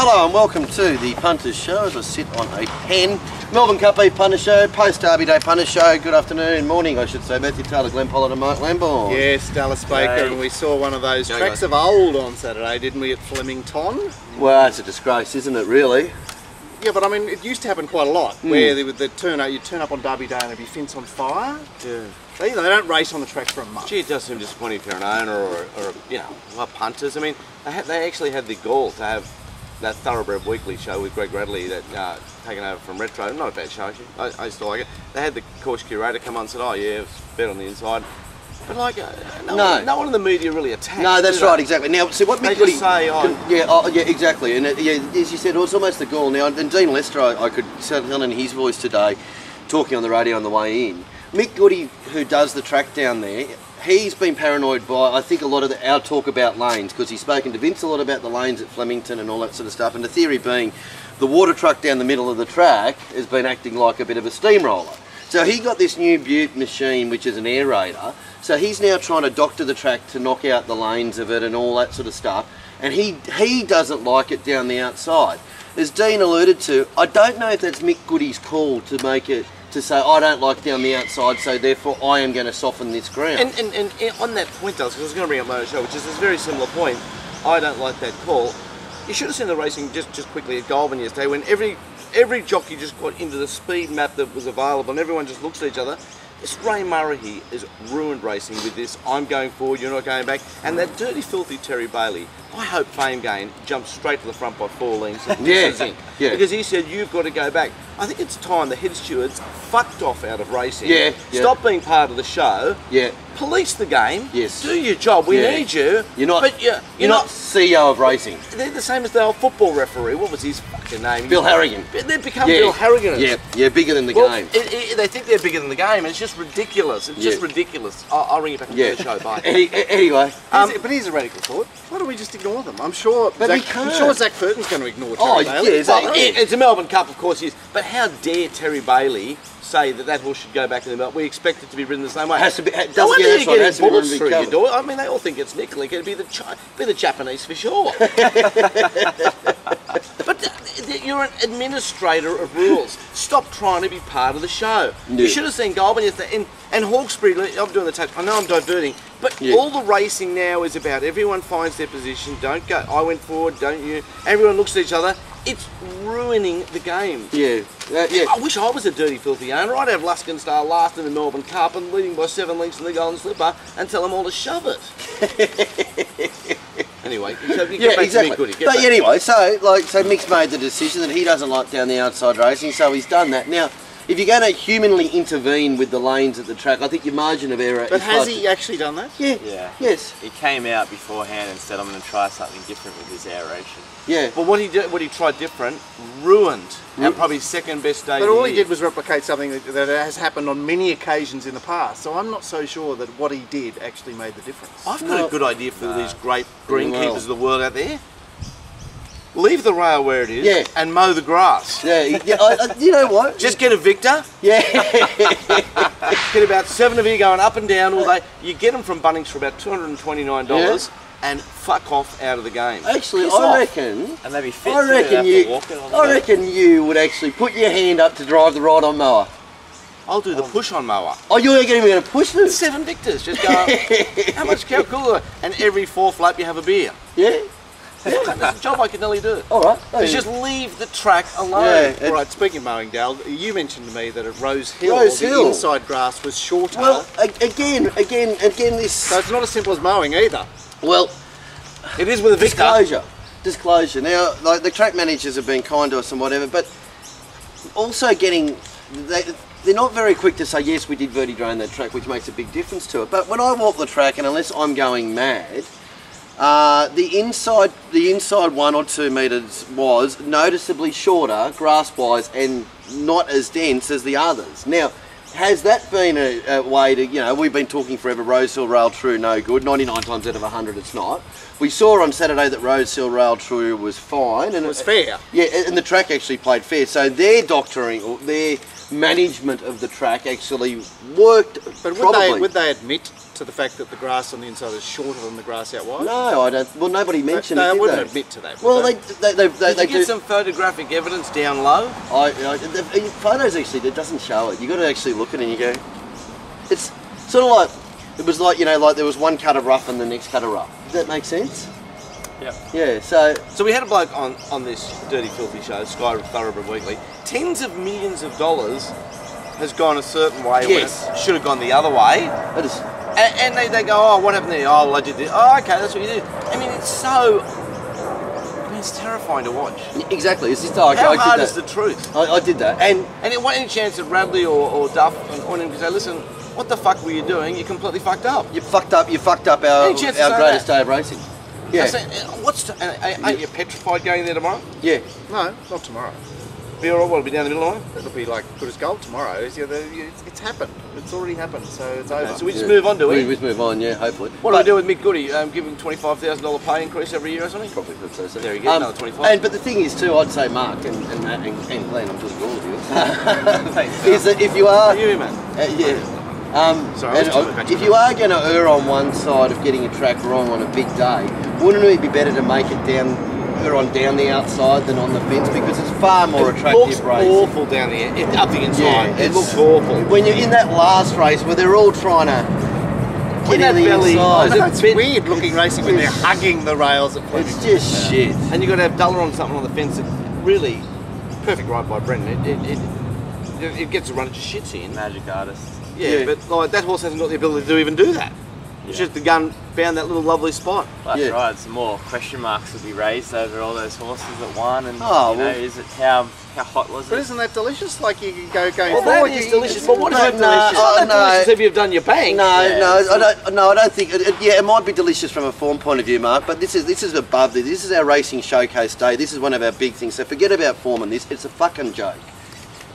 Hello and welcome to the Punters Show as I sit on a pen. Melbourne Cup E Punter Show, post-Derby Day Punter Show. Good afternoon, morning I should say. Matthew Taylor, Glenn Pollard and Mark Lambourne. Yes, Dallas Baker, and we saw one of those tracks of old on Saturday, didn't we, at Flemington? Well, it's a disgrace, isn't it, really? Yeah, but I mean, it used to happen quite a lot, where you'd turn up on Derby Day and there'd be fence on fire. Yeah. They don't race on the track for a month. Gee, it does seem disappointing if you're an owner or you know, like punters. I mean, they actually had the gall to have that Thoroughbred Weekly show with Greg Radley that taken over from Retro. Not a bad show actually. I used to like it. They had the course curator come on and said, "Oh yeah, it's bet on the inside." But like, no one in the media really attacked. No, that's right, exactly. Now, see what Mick Goody say, yeah, exactly. And as you said, it was almost the gall. Now, and Dean Lester, I could tell in his voice today, talking on the radio on the way in. Mick Goody, who does the track down there, he's been paranoid by, I think, a lot of our talk about lanes, because he's spoken to Vince a lot about the lanes at Flemington and all that sort of stuff, and the theory being the water truck down the middle of the track has been acting like a bit of a steamroller. So he got this new Butte machine, which is an aerator, so he's now trying to doctor the track to knock out the lanes of it and all that sort of stuff, and he doesn't like it down the outside. As Dean alluded to, I don't know if that's Mick Goody's call to make it, to say, I don't like down the outside, so therefore I am going to soften this ground. And on that point, Dallas, because I was going to bring up my own show, which is this very similar point, I don't like that call. You should have seen the racing just quickly at Goulburn yesterday, when every jockey just got into the speed map that was available and everyone just looks at each other. This Ray Murray here has ruined racing with this, I'm going forward, you're not going back. And that dirty, filthy Terry Bailey, I hope Fame Gain jumps straight to the front by 4 lengths and in. Yeah. Because he said, you've got to go back. I think it's time the head stewards fucked off out of racing. Yeah. Stop being part of the show. Yeah. Police the game. Yes. Do your job. We need you. You're not CEO of racing. They're the same as the old football referee. What was his fucking name? Bill Harrigan. They've become Bill Harrigan. Yeah, bigger than the game. They think they're bigger than the game, and it's just ridiculous. It's just ridiculous. I'll ring you back and do the show. Bye. Anyway. But here's a radical thought. Why don't we just ignore them? I'm sure Zach Furton's going to ignore Terry Bailey. It's a Melbourne Cup, of course he is. But how dare Terry Bailey say that horse should go back in the Melbourne? We expect it to be ridden the same way. Has to be. Bullets through your door. I mean, they all think it's nickel. It'd be the Japanese for sure. But you're an administrator of rules. Stop trying to be part of the show. You should have seen Goulburn yesterday. And Hawkesbury, I'm doing the tape. I know I'm diverting, but all the racing now is about everyone finds their position. Don't go, I went forward, don't you? Everyone looks at each other. It's ruining the game. I wish I was a dirty, filthy owner. I'd have Luskin Star last in the Melbourne Cup and leading by 7 lengths in the Golden Slipper and tell them all to shove it. Anyway, so you get back to Mick Goody. But anyway, so Mick's made the decision that he doesn't like down the outside racing, so he's done that. Now, if you're going to humanly intervene with the lanes at the track, I think your margin of error. But has he actually done that? Yeah. Yes. He came out beforehand and said, "I'm going to try something different with his aeration." Yeah. But what he tried different, ruined our probably second best day. But all he did was replicate something that has happened on many occasions in the past. So I'm not so sure that what he did actually made the difference. I've got a good idea for these great greenkeepers of the world out there. Leave the rail where it is and mow the grass. You know what? Just get a Victor. Yeah. Get about 7 of you going up and down all day. You get them from Bunnings for about $229 and fuck off out of the game. Actually, I reckon. And they'd be fit. I reckon you would actually put your hand up to drive the ride-on mower. I'll do the push-on mower. Oh, you're going to push them? 7 Victors. Just go. How much cool? And every 4th lap you have a beer. Yeah. That's a job I can nearly do. All right. Just leave the track alone. All right, speaking of mowing, Dal, you mentioned to me that at Rose Hill, the inside grass was shorter. Well, again, this... So it's not as simple as mowing either. Well, it is with a Victor. Disclosure. Now, like, the track managers have been kind to us and whatever, but also they're not very quick to say, yes, we did verti drain that track, which makes a big difference to it. But when I walk the track, and unless I'm going mad, the inside 1 or 2 metres was noticeably shorter, grass-wise, and not as dense as the others. Now, has that been a way to, we've been talking forever, Rose Hill Rail True no good, 99 times out of 100 it's not. We saw on Saturday that Rose Hill Rail True was fine. And it was fair. Yeah, and the track actually played fair. So their doctoring, or their management of the track actually worked. But probably. would they admit to the fact that the grass on the inside is shorter than the grass out wide? No, I don't. Well, nobody mentioned it. They Did wouldn't they? admit to that. Well, would they Did you do. get some photographic evidence down low? The photos actually, it doesn't show it. You got to actually look at it and you go. It's sort of like it was like like there was one cut of rough and the next cut of rough. Does that make sense? Yep. Yeah. So we had a bloke on this Dirty Filthy show, Sky Thoroughbred Weekly. Tens of millions of dollars has gone a certain way when it should have gone the other way. that is. And they go, oh, what happened there? Oh, well, I did this. Oh, okay, that's what you did. I mean, it's so... I mean, it's terrifying to watch. Exactly. It's just How I hard did is that. the truth? I did that. And it wasn't any chance that Radley or Duff or him could say, listen, what the fuck were you doing? You completely fucked up. you fucked up our Any chance to say greatest that? day of racing. Yeah. I said, aren't you petrified going there tomorrow? Yeah. No, not tomorrow. Be all right, what, be down the middle of the line? It'll be like good as gold tomorrow. It's happened. It's already happened, so it's over. So we just move on, do we? We just move on, yeah, hopefully. What do we do with Mick Goody? Give him $25,000 pay increase every year or something? Probably could say so. There you go, another 25. But the thing is too, I'd say Mark and Glenn, I'm talking all of you, is that if you are... Are you, man? Sorry, I was talking about if you are going to err on one side of getting a track wrong on a big day, wouldn't it be better to make it down the outside than on the fence, because it's far more attractive racing. It looks awful down the up the inside. Yeah, it looks awful. When you're in that last race where they're all trying to get in the belly, inside, It's weird looking racing when they're hugging the rails at Flemington. it's just shit. And you've got to have Duller on something on the fence that really perfect ride by Brendan. It gets a run, it just shits in. Magic artist. Yeah, but like, that horse hasn't got the ability to even do that. It's just the gun found that little lovely spot. That's Yeah. right. Some more question marks will be raised over all those horses that won, and Oh, you know, well- is it how hot was But it? isn't that delicious? Like you can go going Well, forward. that is you- delicious. But what is that No, delicious? oh, It's not that delicious if you've done your bank. No, Yeah, I don't think. It might be delicious from a form point of view, Mark. But this is above this. This is our racing showcase day. This is one of our big things. So forget about form and this. It's a fucking joke.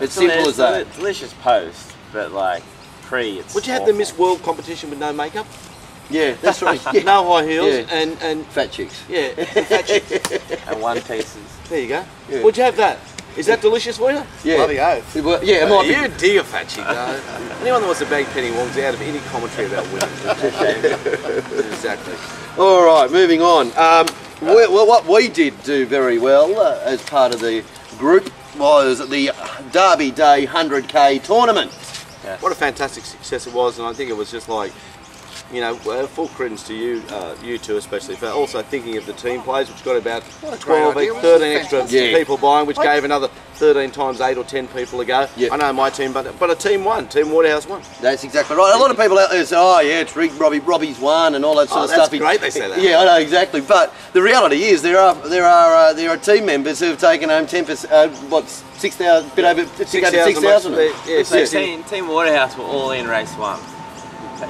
It's simple as It's that. a delicious post, but like it's. Would you have the awful. Miss World competition with no makeup? Yeah, that's right. Yeah. No high heels Yeah. and Fat chicks. yeah, fat chicks. and one pieces? There you go. Yeah. Would you have that? Is that delicious for you? Yeah. Bloody oath. Yeah, it might be. You dear fat chick. Anyone that wants to bag Penny Wong's out of any commentary about women. Exactly. All right, moving on. What we did do very well as part of the group was the Derby Day 100k tournament. Yes. What a fantastic success it was, and I think it was just like, you know, full credence to you, you two especially, for also thinking of the team players, which got about What a great 12, idea. 13 extra Yeah. people buying, which gave another 13 times 8 or 10 people a go. Yeah. I know my team, but a team won, Team Waterhouse won. That's exactly right. A lot of people out there say, "Oh yeah, it's rigged. Robbie's won," and all that sort of that's stuff. great they say that. Yeah, I know exactly. But the reality is, there are team members who have taken home 10%. 6,000, bit over 6,000. Yeah, So 60. Team Waterhouse were all in race one.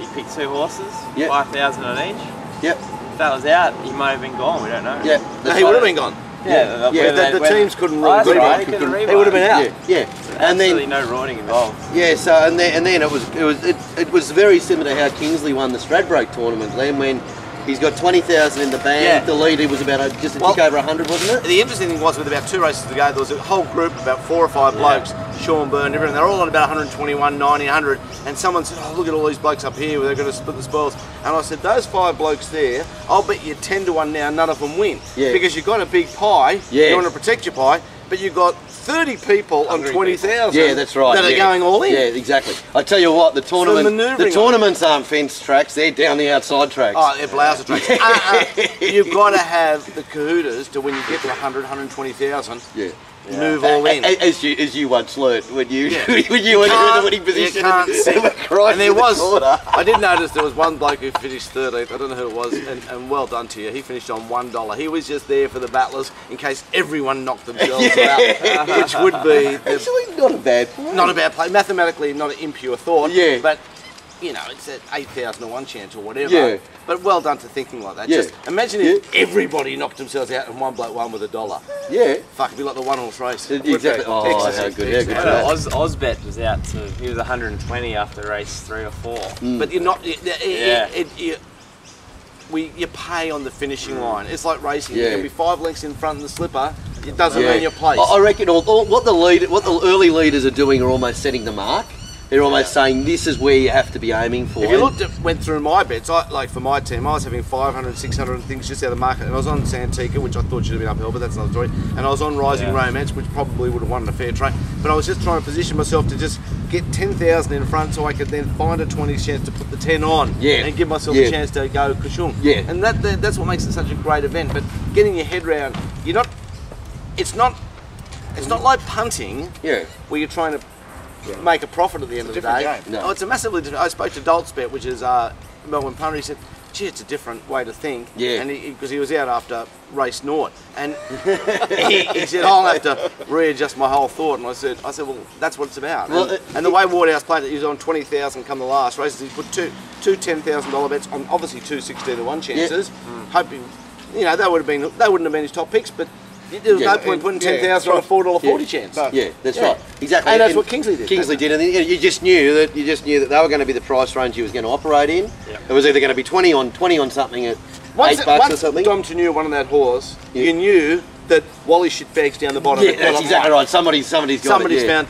You picked two horses, Yep. 5,000 on each. Yep. If that was out, he might have been gone. We don't know. Yeah. No, that's he would right. have been gone. Yeah, Yeah, the teams couldn't Oh, that's rewind. right, he couldn't They would have been out. Yeah. Yeah. And Absolutely then no riding involved. yeah. So and then it was very similar to how Kingsley won the Stradbroke tournament, Glenn, when he's got 20,000 in the bank. Yeah. The leader was about just a tick over 100, wasn't it? The interesting thing was, with about 2 races to go, there was a whole group, about 4 or 5 blokes, Sean Byrne, everything. They're all on about 121, 90, 100. And someone said, "Oh, look at all these blokes up here, they're going to split the spoils." And I said, "Those 5 blokes there, I'll bet you 10 to 1 now, none of them win." Yeah. Because you've got a big pie, Yeah. you want to protect your pie, but you've got 30 people on 20,000 Yeah, that's right. that are yeah. going all in. Yeah, exactly. I tell you what, the manoeuvring tournaments aren't fence tracks; they're down the outside tracks. Oh, they're blouse tracks. You've got to have the kahootas to, when you get to 100, 120,000, Yeah. move all in. As you once learnt when you Yeah. when you were in the winning position. You can't see. Right And there in the was, corner. I did notice there was one bloke who finished 13th. I don't know who it was, and well done to you. He finished on $1. He was just there for the battlers in case everyone knocked themselves out, which would be Actually, not a bad point. not a bad play. Mathematically, not an impure thought. Yeah. But you know, it's at 8,000 to 1 chance or whatever. Yeah. But well done to thinking like that. Yeah. Just imagine if everybody knocked themselves out and one bloke won with $1. Yeah. Fuck, it'd be like the 1 horse race. Exactly. Oh, how good! How good! Yeah, for that. Ozbet was out to, he was 120 after race 3 or 4. But you're not. Yeah. You pay on the finishing line. It's like racing. Yeah. You can be 5 lengths in front of the slipper. It doesn't Yeah. mean your place. I reckon what the early leaders are doing are almost setting the mark. They're almost saying this is where you have to be aiming for. If you went through my bets, like for my team, I was having 500, 600 and things just out of the market. And I was on Santika, which I thought should have been uphill, but that's another story. And I was on Rising Romance, which probably would have won in a fair trade. But I was just trying to position myself to just get 10,000 in front so I could then find a 20 chance to put the 10 on. And give myself a chance to go kushung. And that's what makes it such a great event. But getting your head round, it's not like punting where you're trying to make a profit at the end of the day. Game. No, it's a massively different. I spoke to Doltzbet, which is Melbourne Punters. He said, "Gee, it's a different way to think." And because he was out after race naught, and he said, "I'll have to readjust my whole thought." And I said, "Well, that's what it's about." Well, and the way Waterhouse played it, he was on 20,000 come the last races. He put two $10,000 bets on obviously two 16-to-1 chances, hoping, they wouldn't have been his top picks, but. There was no point putting 10,000 on a $4.40 chance. Yeah, that's right. Exactly. And that's what Kingsley did. Kingsley did, and you just knew that they were going to be the price range he was going to operate in. It was either going to be 20 on something at $8 or something. Once you knew one on that horse, you knew that Wally shitbags down the bottom. Yeah, that's exactly right. Somebody's found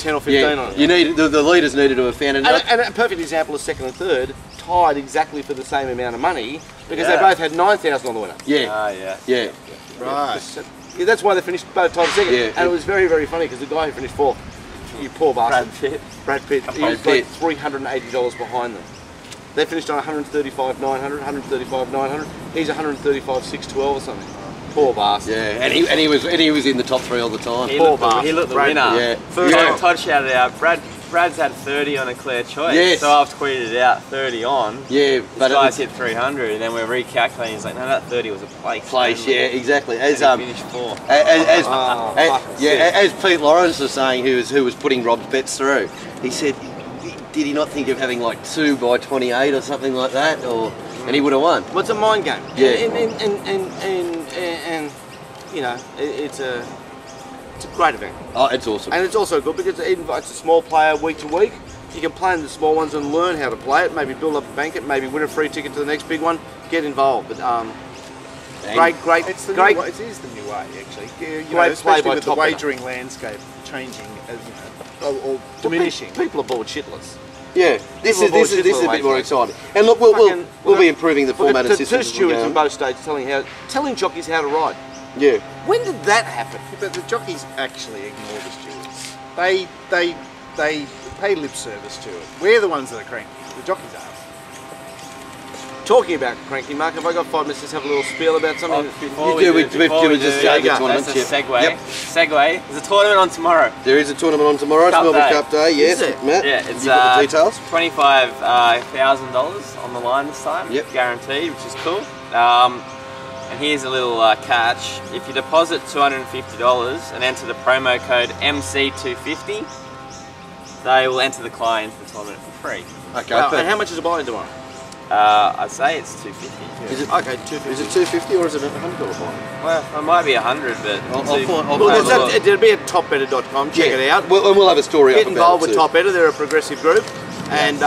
10 or 15 on it. You need the leaders needed to have found it. And a perfect example is second and third tied exactly for the same amount of money because they both had 9,000 on the winner. Right. Yeah, that's why they finished both times second. And it was very, very funny because the guy who finished fourth, you poor bastard, Brad Pitt, he was like $380 behind them. They finished on 135,900, 135,900. He's 135,612 or something. Poor bastard. Yeah, and he was in the top three all the time. He looked the winner. Yeah. First time Todd shouted out, Brad's had 30 on a clear choice, so I've tweeted it out 30 on. Yeah, but guys hit 300, and then we're recalculating. He's like, no, that 30 was a place. Yeah, exactly. As finished fourth. As Pete Lawrence was saying, who was putting Rob's bets through, he said, did he not think of having like 2 by 28 or something like that, and he would have won. Well, it's a mind game. Yeah. And it's a great event. Oh, it's awesome. And it's also good because it invites a small player week to week. You can play in the small ones and learn how to play it, maybe build up a bank it, maybe win a free ticket to the next big one, get involved. But great. It is the new way, actually. Especially with the wagering landscape changing or diminishing. People are bored shitless. Yeah, this is a bit more exciting. And look, we'll be improving the format and system. Two stewards in both states telling jockeys how to ride. Yeah. When did that happen? But the jockeys actually ignore the stewards. They pay lip service to it. We're the ones that are cranky. The jockeys are. Talking about cranky, Mark, have I got 5 minutes to have a little spiel about something? Before we do the tournament. That's a segue. Segue. There's a tournament on tomorrow. There is a tournament on tomorrow. It's Melbourne Cup Day. Yes, Matt. Yeah, it's you got the details. $25,000 on the line this time. Yep. Guaranteed, which is cool. And here's a little catch. If you deposit $250 and enter the promo code MC250, they will enter the client into the tournament for free. Okay. And how much is a buy-in tomorrow? I'd say it's $250. Is it okay? $250. Is it $250 or is it $100 buy-in? Well, it might be $100, but it'll be at topbetter.com. Check it out. Well, and we'll have a story up about it. Get involved with Top Better. They're a progressive group, and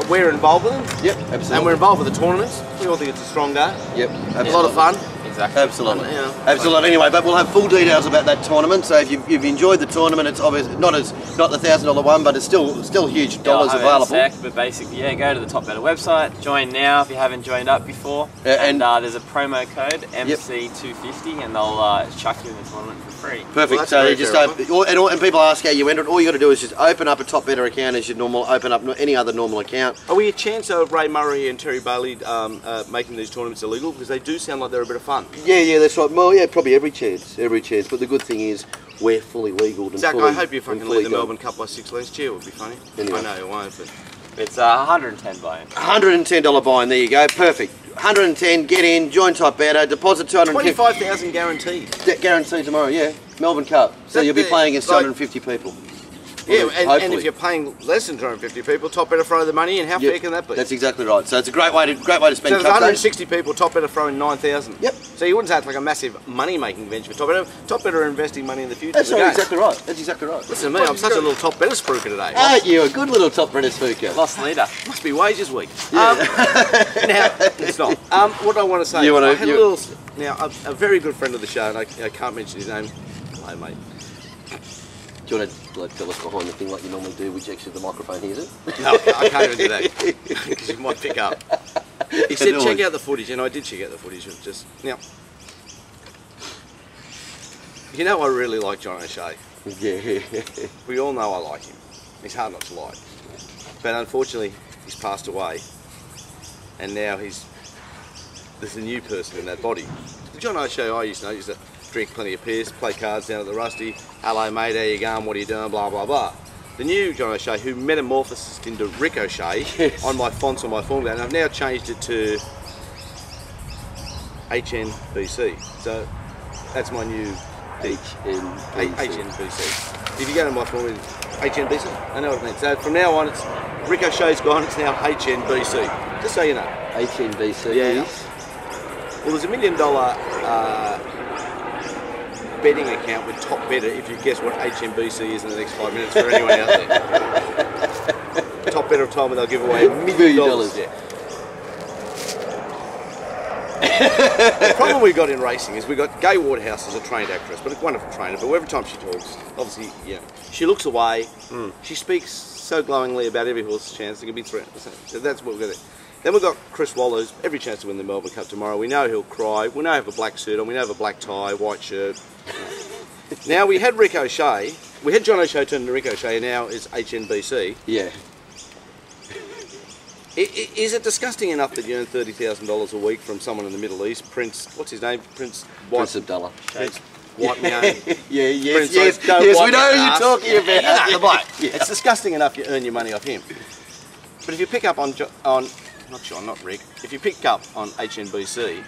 we're involved with them. Yep, absolutely. And we're involved with the tournaments. We all think it's a strong day. Yep, absolutely. A lot of fun. Exactly. Absolutely. Absolutely. Anyway, but we'll have full details about that tournament. So if you've enjoyed the tournament, it's obviously not the $1,000 one, but it's still huge dollars available. But basically, go to the Top Better website, join now if you haven't joined up before, and there's a promo code MC250, and they'll chuck you in the tournament for free. Perfect. Well, so you just and people ask how you enter it. All you got to do is just open up a Top Better account as your normal. Open up any other normal account. Are we a chance of Ray Murray and Terry Bailey making these tournaments illegal? Because they do sound like they're a bit of fun. Yeah, that's right. Well, yeah, probably every chance. But the good thing is we're fully legal. And Zach, I hope you fucking lead the Melbourne Cup by 6 lengths. Gee, it would be funny. Anyway. I know you won't, but it's $110 buy-in. $110 buy-in. There you go. Perfect. 110. Get in. Join Top Better. Deposit 250. 25,000 guaranteed. Guaranteed tomorrow. Yeah. Melbourne Cup. So you'll be playing against 250 people. Yeah, and if you're paying less than 250 people, Top Better throw the money in. How fair can that be? That's exactly right. So it's a great way to spend. So there's 160 people, Top Better throwing 9,000. Yep. So you wouldn't say it's like a massive money-making venture for Top Better. Top Better are investing money in the future. That's exactly right. That's exactly right. Listen to me, I'm such a little Top Better spooker today. Aren't you a good little Top Better spooker? Lost leader. Must be wages week. Yeah. Now it's not. What I want to say, I had a very good friend of the show, and I can't mention his name. Hello, mate. Do you want to like, tell us behind the thing like you normally do, which actually the microphone hears it? No, I can't even do that because it might pick up. He said check out the footage, and I did check out the footage. It was just now. You know, I really like John O'Shea. Yeah. We all know I like him. He's hard not to like. But unfortunately, he's passed away, and now there's a new person in that body. John O'Shea, I used to drink plenty of beers, play cards down at the Rusty. Hello mate, how you going? What are you doing? Blah blah blah. The new John O'Shea, who metamorphosed into Rick O'Shea on my fonts on my form, and I've now changed it to HNBC. So that's my new HNBC. If you go to my form, it's HNBC. I know what it means. So from now on, it's Rick O'Shea's gone. It's now HNBC. Just so you know. HNBC. Yeah. Well, there's $1 million betting account with Top Better if you guess what HNBC is in the next 5 minutes for anyone out there. Top Better have told me they'll give away $1 million. Yeah. The problem we got in racing is we got Gay Waterhouse as a trained actress, but a wonderful trainer. But every time she talks, obviously, you know, she looks away. She speaks so glowingly about every horse's chance. There could be 3. So that's what we're going to do. Then we've got Chris Waller's every chance to win the Melbourne Cup tomorrow. We know he'll cry. We know he'll have a black suit on. We know he'll have a black tie, white shirt. Now we had Rick O'Shea. We had John O'Shea turn to Rick O'Shea. Now is HNBC. Yeah. Is it disgusting enough that you earn $30,000 a week from someone in the Middle East? Prince, what's his name? Prince Abdullah. Prince White Meone. Yeah, yes, Prince, yes, yes, we know who you're talking about. The bloke. Yeah. It's disgusting enough you earn your money off him. But if you pick up on not John, not Rick, if you pick up on HNBC,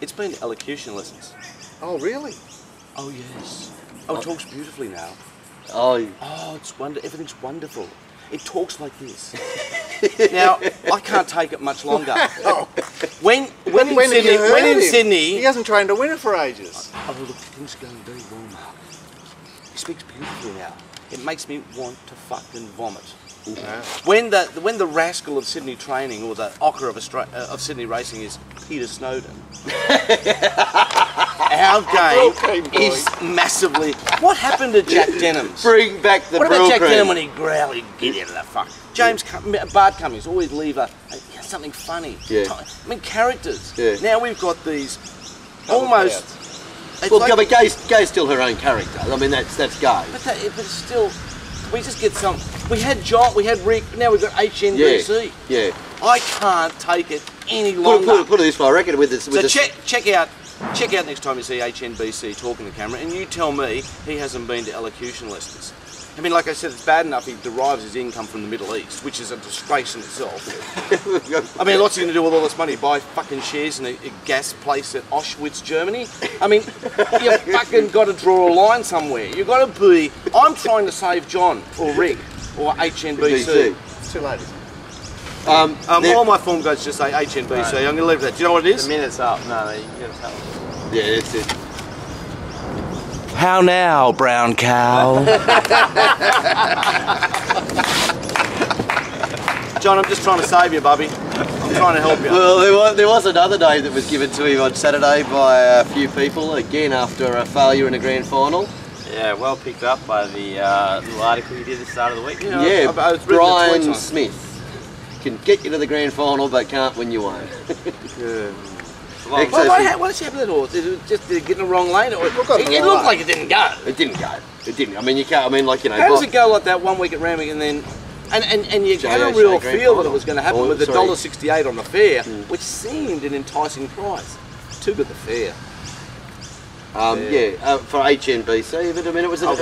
it's been elocution lessons. Oh, really? Oh, yes. Oh, it talks beautifully now. Oh, it's everything's wonderful. It talks like this. Now, I can't take it much longer. When in Sydney... He hasn't trained a winner for ages. Oh, look, things are going very well now. He speaks beautifully now. It makes me want to fucking vomit. Yeah. When the rascal of Sydney training, or the ochre of Sydney racing is Peter Snowden, our game is massively... What happened to Jack Denham's? bring back the What about Jack cream. Denham when he growled, get out of the fuck? Bart Cummings always leave something funny. Yeah. I mean, characters. Yeah. Now we've got these almost... Well, but Gay's still her own character. I mean, that's Gay. But it's still... We just get some... We had John, we had Rick, now we've got HNBC. Yeah. I can't take it any longer. Put it this way, I reckon with this... So check out next time you see HNBC talking to the camera, and you tell me he hasn't been to elocution lessons. I mean, like I said, it's bad enough he derives his income from the Middle East, which is a disgrace in itself. I mean, what's he going to do with all this money? Buy fucking shares in a gas place at Auschwitz, Germany? I mean, you fucking got to draw a line somewhere. You've got to be... I'm trying to save John, or Rick, or HNBC. It's too late, isn't it? All my form guys just say HNBC. Right. I'm going to leave that. Do you know what it is? The minute's up. No, you got to tell them. Yeah, that's it. How now, brown cow? John, I'm just trying to save you, Bubby. I'm trying to help you. Well, there was another name that was given to him on Saturday by a few people, again after a failure in a grand final. Yeah, well picked up by the little article you did at the start of the week. Yeah, Brian Smith can get you to the grand final but can't win you one. What did happen to that horse? Did it just get in the wrong lane? It looked like it didn't go. It didn't go. It didn't. I mean, you can't. I mean, like, you know. How does it go like that 1 week at Randwick and then, and you had a real feel that it was going to happen with the $1.68 on the fair, which seemed an enticing price. Too good the fair. For HNBC, but I mean, it was. I've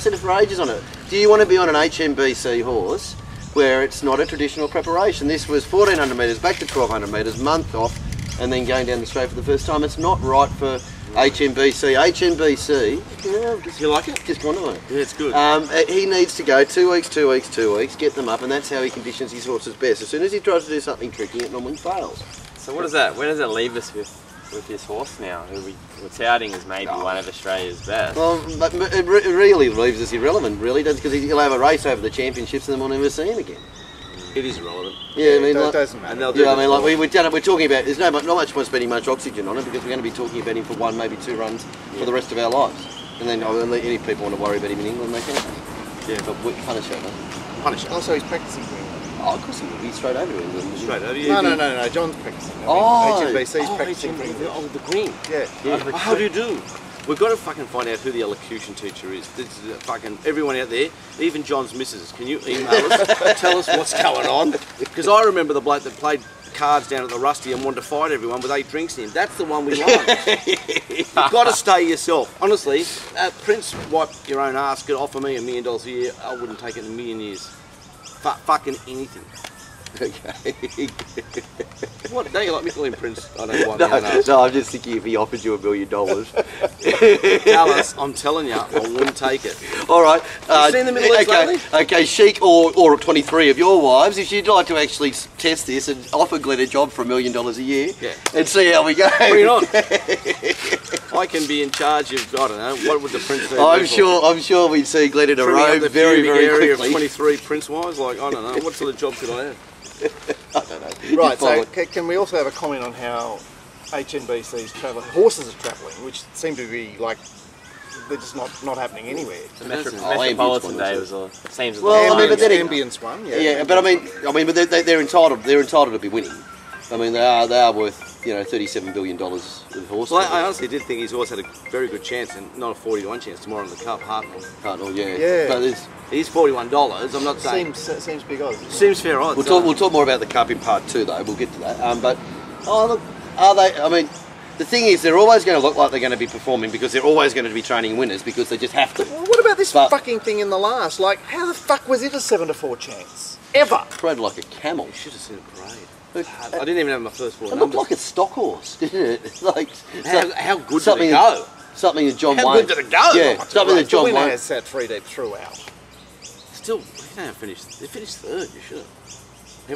said it for ages on it. Do you want to be on an HNBC horse where it's not a traditional preparation? This was 1400 metres back to 1200 metres, month off, and then going down the straight for the first time. It's not right for HNBC. HNBC, you like it? Just gone away. Yeah, it's good. He needs to go 2 weeks, 2 weeks, 2 weeks, get them up, and that's how he conditions his horses best. As soon as he tries to do something tricky, it normally fails. So where does that leave us with this horse now, who we're touting as maybe one of Australia's best? Well, but it really leaves us irrelevant, really, does, because he'll have a race over the championships and then we'll never see him again. It is irrelevant. Yeah, I mean, it doesn't matter. And they'll do I mean, like we're talking about. There's not much point spending much oxygen on it because we're going to be talking about him for 1, maybe 2 runs for the rest of our lives. And then any people want to worry about him in England, they can. Yeah. But Punisher, no? Punisher. Oh, so he's practicing for England. Oh, of course he will be straight over to England. Straight over. Yeah. No. John's practicing. HMBC's practicing for England. Oh, the Green. Yeah. Oh, how do you do? We've got to fucking find out who the elocution teacher is. This is fucking everyone out there, even John's missus. Can you email us? Tell us what's going on? Because I remember the bloke that played cards down at the Rusty and wanted to fight everyone with 8 drinks in him. That's the one we want. You've got to stay yourself. Honestly, Prince, wipe your own ass, could offer me $1 million a year. I wouldn't take it in a million years. Fucking anything. Okay. What? Don't you like me calling Prince? I don't want to. No, I'm just thinking if he offered you $1 million. Tell us, I'm telling you, I wouldn't take it. All right. You seen the Middle East lately? Okay, Sheik or 23 of your wives, if you'd like to actually test this and offer Glenn a job for $1 million a year, and see how we go. Bring it on. I can be in charge of, I don't know, what would the Prince do? I'm sure we'd see Glenn in a robe very, very area quickly. Of 23 Prince wives, like, I don't know, what sort of job could I have? I don't know. Right, so can we also have a comment on how HNBC's travelling, horses are travelling, which seem to be like, they're just not happening anywhere. The Metropolitan Day was all, seems well, I mean, but then Ambience one, yeah, but I mean, but they're entitled to be winning. I mean, they are worth, $37 billion of horse. Well, I honestly did think he's always had a very good chance, and not a 40-1 chance tomorrow in the Cup, Hartnell, yeah. Yeah. But he's $41. I'm not saying. Seems big odds. Seems fair odds. We'll talk more about the Cup in part 2, though. We'll get to that. But look, are they? I mean, the thing is, they're always going to look like they're going to be performing because they're always going to be training winners because they just have to. Well, what about this fucking thing in the last? Like, how the fuck was it a 7-4 chance? Ever? Rode like a camel. You should have seen a parade. I didn't even have my first 4 It numbers. looked like a stock horse, didn't it? Like how good did it go? Something that John Wayne. How good did it go? Yeah, something that John Wayne has sat 3 deep throughout. Still, they finished third. You should have.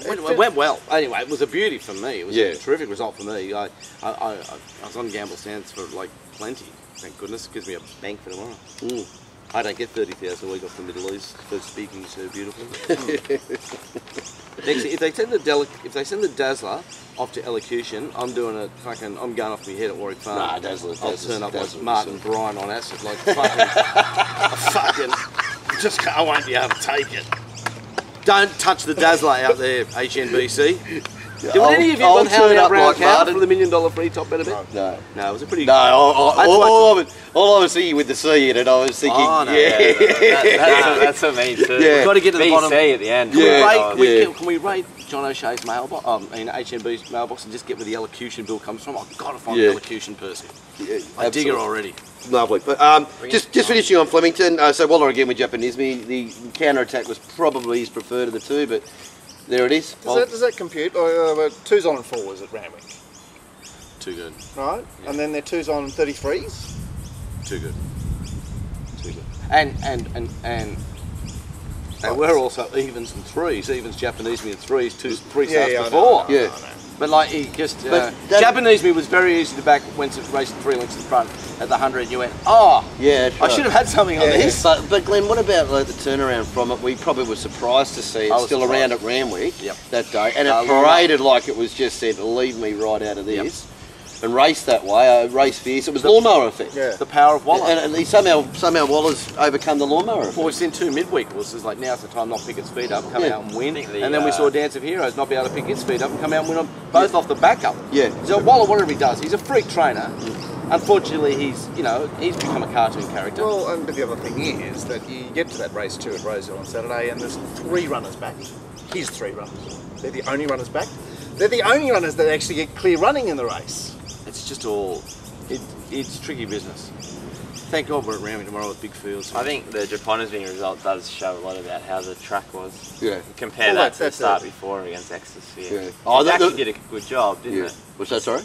It went well. Anyway, it was a beauty for me. It was a terrific result for me. I was on gamble stands for like plenty. Thank goodness, it gives me a bank for tomorrow. I don't get 30,000 a week off the Middle East for speaking so beautifully. If they send the Dazzler off to elocution, I'm going off my head at Warwick Farm. Nah, Dazzler. I'll turn up like Martin Bryan on acid, like fucking, I won't be able to take it. Don't touch the Dazzler out there, HNBC. Did any of you got held out round cow for the $1 million free top bet a bit? No. No, it was a pretty... No, all I was thinking with the C in it, I was thinking, that's what I mean too. We've got to get to the bottom. BC at the end. Can we rate John O'Shea's mailbox, HNB's mailbox, and just get where the elocution bill comes from? I've got to find the elocution person. Yeah, I dig her already. Lovely. But just finishing on Flemington, so Waller again with Japanisme, the counter-attack was probably his preferred of the two, but there it is. Does that compute? 2's on and 4s at Randwick. Too good. Right? Yeah. And then they're 2's on and 33s? Too good. Too good. And they were also evens and 3s. Evens Japanese me and 3s, 3 starts before. Yeah. But like he just Japanese me was very easy to back when it raced 3 lengths in front at the 100 and you went, I should have had something on this. But Glenn, what about the turnaround from it? We probably were surprised to see it still around at Randwick that day, and it paraded like it was just said, leave me right out of this. And raced that way, race fierce. It was lawnmower effect. Yeah. The power of Waller. And somehow Waller's overcome the lawnmower effect. Well, we've seen 2 midweek was like now's the time not pick its feet up, come out and win. And then we saw Dance of Heroes not be able to pick its feet up and come out and win them both off the backup. Yeah. So Waller, whatever he does, he's a freak trainer. Unfortunately, he's become a cartoon character. Well, and the other thing is that you get to that race 2 at Roseville on Saturday, and there's 3 runners back. His 3 runners. They're the only runners back. They're the only runners that actually get clear running in the race. It's just all, it's tricky business. Thank God we're at Randwick tomorrow with big fields. I think the Japonisme result does show a lot about how the track was. Yeah. Compare that to the start before against Ecstasy. Yeah. It actually did a good job, didn't it? What's that, sorry?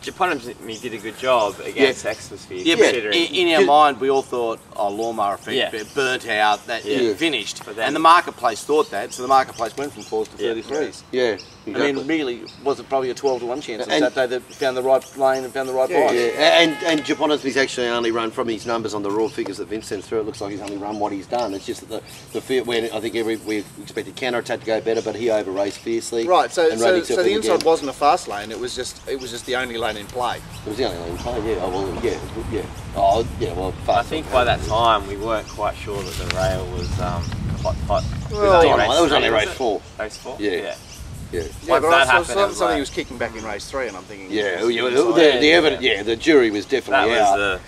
Japonisme did a good job against Ecstasy. Yeah, but in our mind we all thought, lawnmower effect, burnt out, that finished. And the marketplace thought that, so the marketplace went from 4s to 33s. Yeah. Exactly. I mean, really, was it probably a 12-1 chance on Saturday that found the right lane and found the right bike? Yeah, and Japonisme's actually only run, from his numbers on the raw figures that Vince sent through, it looks like he's only run what he's done. It's just that the field, where I think we expected counter-attack to go better, but he over-raced fiercely. Right, so the inside wasn't a fast lane, it was just the only lane in play. It was the only lane in play, yeah. Oh, well, yeah. Oh, yeah, well, I think by that time we weren't quite sure that the rail was hot. Well, that was only race 4. Race 4? Yeah. Yeah. Yeah, Once but that I happened, saw it was something like- he was kicking back in race 3, and I'm thinking, Yeah, this the is evidence, the jury was That definitely out. was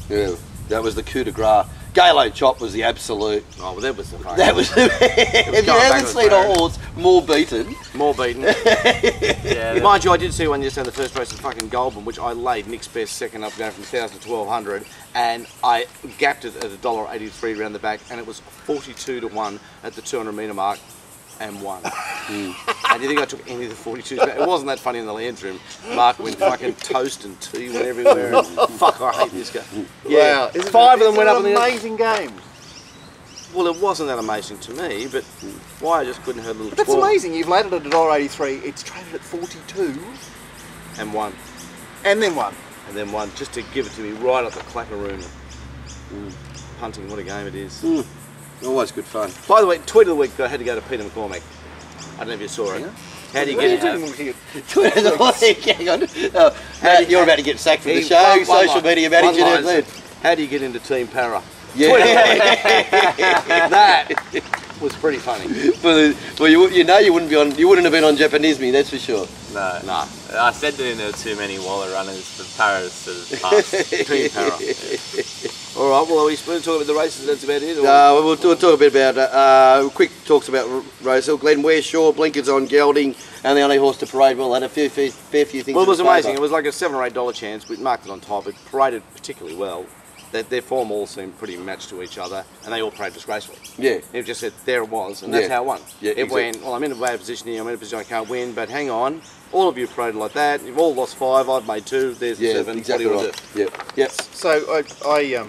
Yeah, that was the coup de grace. Galo Chop was the absolute. Oh, well, that was the fucking... That was. If you haven't seen a horse more beaten, More beaten. yeah. Mind you, I did see one yesterday, the first race of fucking Goulburn, which I laid Nick's best second up going from 1,000 to 1,200, and I gapped it at $1.83 around the back, and it was 42 to 1 at the 200 metre mark, and won. And you think I took any of the 42s? It wasn't that funny in the Land's room. Mark went fucking toast and tea went everywhere. And fuck, I hate this guy. Yeah, Wow, isn't 5 it- of them went up in isn't the it air. amazing game. Well, it wasn't that amazing to me, but why I just couldn't hurt a little But that's 12 amazing. You've laid it at $1.83. It's traded at 42, and won. and then won. And then won just to give it to me right up the clackaroon. Punting, what a game it is. always good fun. By the way, tweet of the week, I had to go to Peter McCormack. I don't know if you saw it. How do you get Hang on. Matt, you're about to get sacked from the show. One Social line. media One manager. line. There. How do you get into Team Para? Yeah. That was pretty funny. Well, you know you wouldn't be on. You wouldn't have been on Japanisme, that's for sure. No. No. I said to him there were too many Waller runners for Paras to pass. Team Para. All right, well, are we supposed to talk about the races? That's about it? Or? We'll talk a bit about quick talks about Rosehill. Glen Ware, Shaw, blinkers on gelding, and the only horse to parade well. Had a fair few things. Well, it was in favour. amazing. It was like a $7 or $8 chance. We marked it on top. It paraded particularly well. Their form all seemed pretty matched to each other, and they all paraded disgracefully. Yeah. It just said, there it was, and that's Yeah. how it won. Yeah, It exactly. went, well, I'm in a bad position here, I'm in a position I can't win, but hang on. All of you paraded like that. You've all lost 5, I've made 2, there's the 7. exactly what do you right. want to do? Yep. So I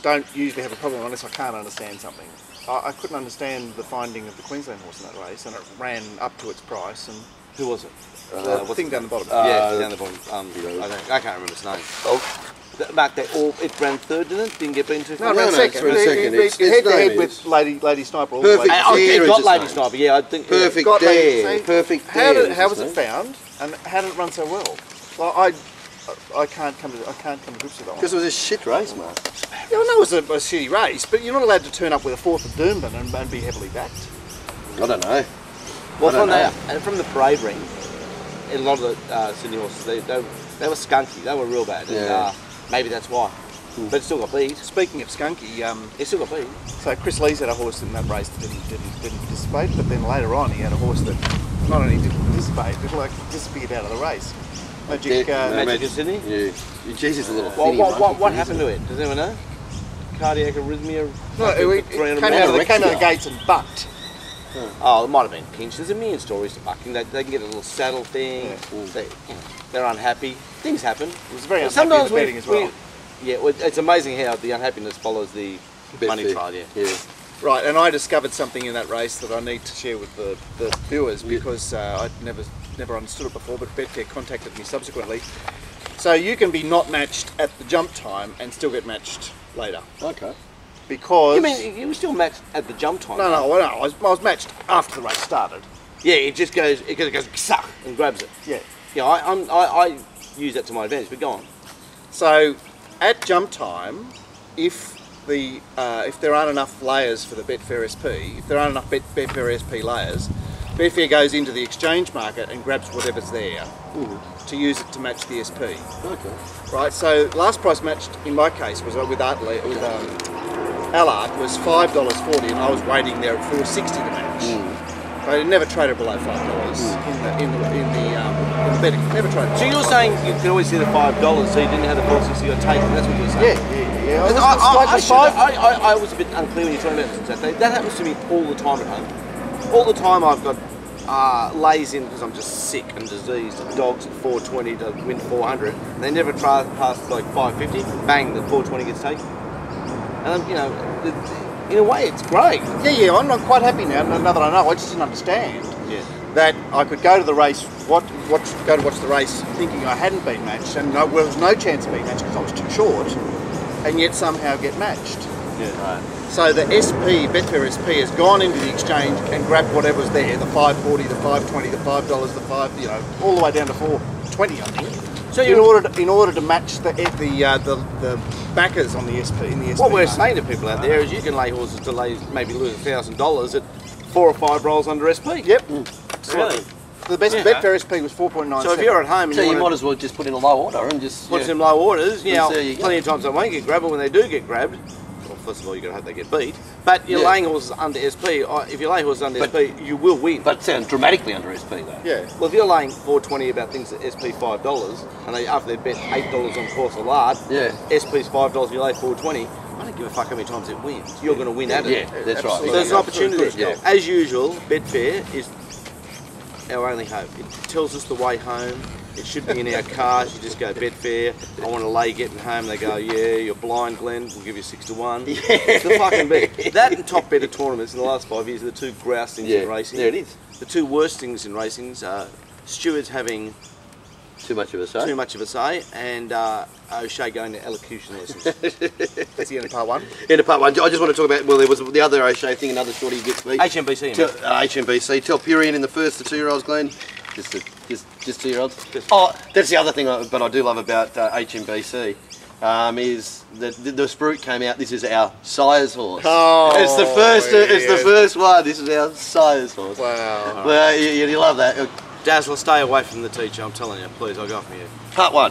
don't usually have a problem unless I can't understand something. I couldn't understand the finding of the Queensland horse in that race, and it ran up to its price. And Who was it? the what's thing it down the bottom. yeah, down the bottom. I can't remember its name. Oh. Mark, it ran 3rd, didn't it? Didn't get beaten too no, far? it ran no, second. it's second. It's Head to head name with is- Lady Sniper all the way. Perfect. Oh, Dare it is got its Lady name. Sniper, yeah, I think. Perfect Got Lady- Dare. see, Perfect How Dare. how is was its it name. found, and how did it run so well? Like, I can't come to grips with that one. Because it was a shit race, Mark. Yeah, I know it was a shitty race, but you're not allowed to turn up with a 4th of Doomben and be heavily backed. I don't know. Well, I don't know. from the parade ring, a lot of the Sydney horses, they were skunky. They were real bad. Yeah. And, maybe that's why. But it still got beat. Speaking of skunky, It still got beat. so Chris Lee's had a horse in that race that didn't participate, but then later on he had a horse that not only didn't participate, but like disappeared out of the race. Magic. Yeah, Magic in Sydney? Yeah. Jesus, a little Well, thinny what one. happened to it? Does anyone know? Cardiac arrhythmia? No, fucking it 300 came metres? out of the anorexia. gates and bucked. Oh, it might have been pinched. There's a million stories to bucking. They can get a little saddle thing. Yeah. They're unhappy. Things happen. It was very unhappy Sometimes in the betting as well. Yeah, well, it's amazing how the unhappiness follows the Bet money fair. trial. Yeah. Yeah. Right, and I discovered something in that race that I need to share with the viewers because I'd never understood it before, but Betfair contacted me subsequently. So you can be not matched at the jump time and still get matched later. Okay. Because... You mean you were still matched at the jump time? No, I was matched after the race started. Yeah, it goes suck and grabs it. Yeah. Yeah, I use that to my advantage. But go on. So at jump time, if there aren't enough layers for the Betfair SP, if there aren't enough Betfair SP layers, Betfair goes into the exchange market and grabs whatever's there to use it to match the SP. Okay. Right. So last price matched in my case was with Allard was $5.40, and I was waiting there at $4.60 to match. I never traded below $5 in the betting. Never traded. So you're saying you could always see the $5, so you didn't have the $4.60 you got taken. That's what you're saying. Yeah. I was a bit unclear when you told me that. That happens to me all the time at home. All the time I've got lays in because I'm just sick and diseased. Dogs at 420 to win 400. And they never try past like 550. Bang, the 420 gets taken. And in a way, it's great. Yeah. I'm not quite happy now that I know. I just didn't understand that I could go to the race, go to watch the race, thinking I hadn't been matched, and there was no chance of being matched because I was too short, and yet somehow get matched. Yeah. So the SP, Betfair SP, has gone into the exchange and grabbed whatever's there, the $5.40, the $5.20, the $5, the $5, all the way down to $4.20, I think. So in order to match the backers on the SP in the SP. what we're market. saying to people out there is you can lay horses to maybe lose $1,000 at 4 or 5 rolls under SP. Yep. Really? The best Betfair SP was 4.97. So if you're at home and So you want might as well just put in a low order and just put some low orders, There you go. plenty of times they won't get grabbed, but when they do get grabbed, well, first of all, you've got to hope they get beat. But you're laying horses under SP. If you lay horses under SP, you will win. But it sounds dramatically under SP though. Yeah. Well, if you're laying 4.20 about things at SP $5, and they after they bet $8 on course or lard, SP's $5, you lay 4.20. I don't give a fuck how many times it wins. You're going to win at it. Yeah, that's right. So there's an opportunity. Yeah. As usual, Betfair is our only hope. It tells us the way home. It should be in our cars. You just go Betfair. I want to lay getting home. They go, yeah, you're blind, Glenn. We'll give you 6 to 1. Yeah. It's the fucking bet. That and top better tournaments in the last 5 years are the two grouse things in racing. There it is. The two worst things in racing are stewards having Too much of a say. too much of a say, and O'Shea going to elocution lessons. That's the end of part 1. Into part 1, I just want to talk about, well, there was the other O'Shea thing, another shorty gets beat. HMBC. HMBC. Telperion in the first, the 2-year-olds, Glenn. Just 2-year-olds. Oh, that's the other thing, but I do love about HMBC. Is that the Sprute came out. This is our sire's horse. Oh, it's the first. It's the first one. This is our sire's horse. Wow. Well, you love that. Dazzler, stay away from the teacher. I'm telling you, please. I'll go off you. Part 1.